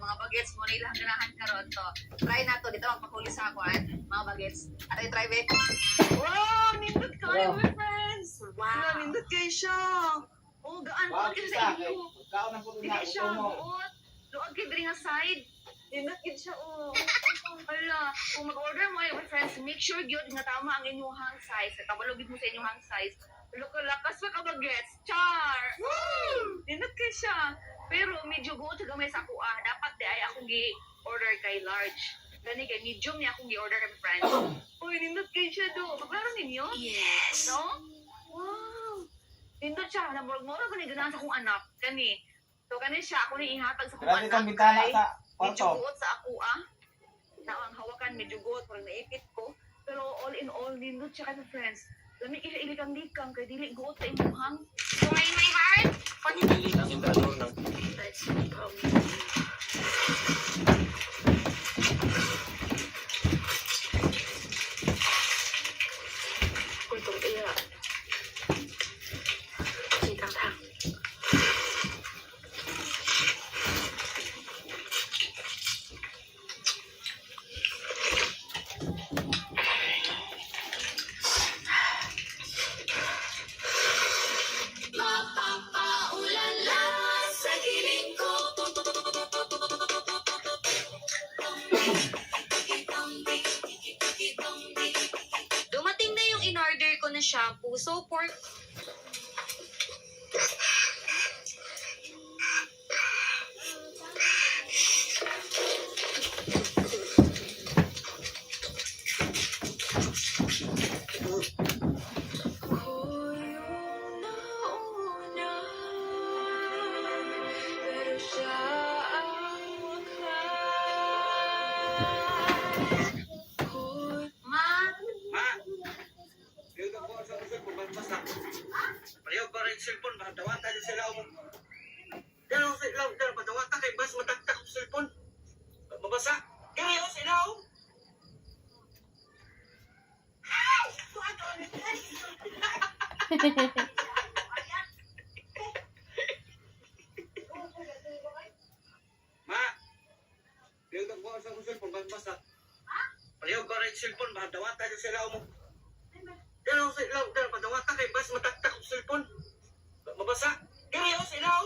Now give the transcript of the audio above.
mga bagets mo na ilang ganahan karon to. Try na to dito magpakuli sa akuan, mga bagets. Ato try be. Wow, nindot kayo, my friends. Wow, nindot kayo siya. Oh, gaan ko kayo sa inyo. Dili siya buot. Luag kayo diri nga side. Nindot gid siya oh. Ala, kung mag-order mo my friends, make sure gyud nga tama ang inyong hang size. Kabalo gid mo sa inyong hang size. Lakas pa ka bagets. Char. Nindot kayo siya. Pero medyo buot sa gamay sa ako dapat di ay akong gi-order kay large. Gani kay medium niya akong gi-order kay friends. Uy, nindot kayo siya do. Maglaro ninyo? Yes. No? Wow. Nindot siya. Namurag-murag ko ni ganahan sa akong anak. Gani. So, gani siya. Ako ni ihatag sa akong Grabe anak. kang bintana Kay sa medyo kwarto. buot sa ako na ang hawakan medyo buot. Parang naipit ko. Pero all in all, nindot siya kay friends. Lami siya ilikang-likang kay dili buot sa inyong hang. So, my heart. Pili ang indador ng That's Kuntong iya. Sitang tang. Dumating na yung in-order ko na shampoo. So, for... Ma, Ma! Yung ako sa kusog kung basta. Pareho pa rin cellphone, baka dawata dyan sila mo. Diyan ako sa ilaw, diyan pa dawata kay bas mataktak ang cellphone. Mabasa. Kaya ako sa ilaw. Ma! Yung ako sa kusog kung basta. Pareho pa rin cellphone, baka dawata dyan sila mo. Diyan ako sa ilaw, diyan pa dawata kay bas mataktak ang cellphone. Mabasa. Kaya ako sa ilaw.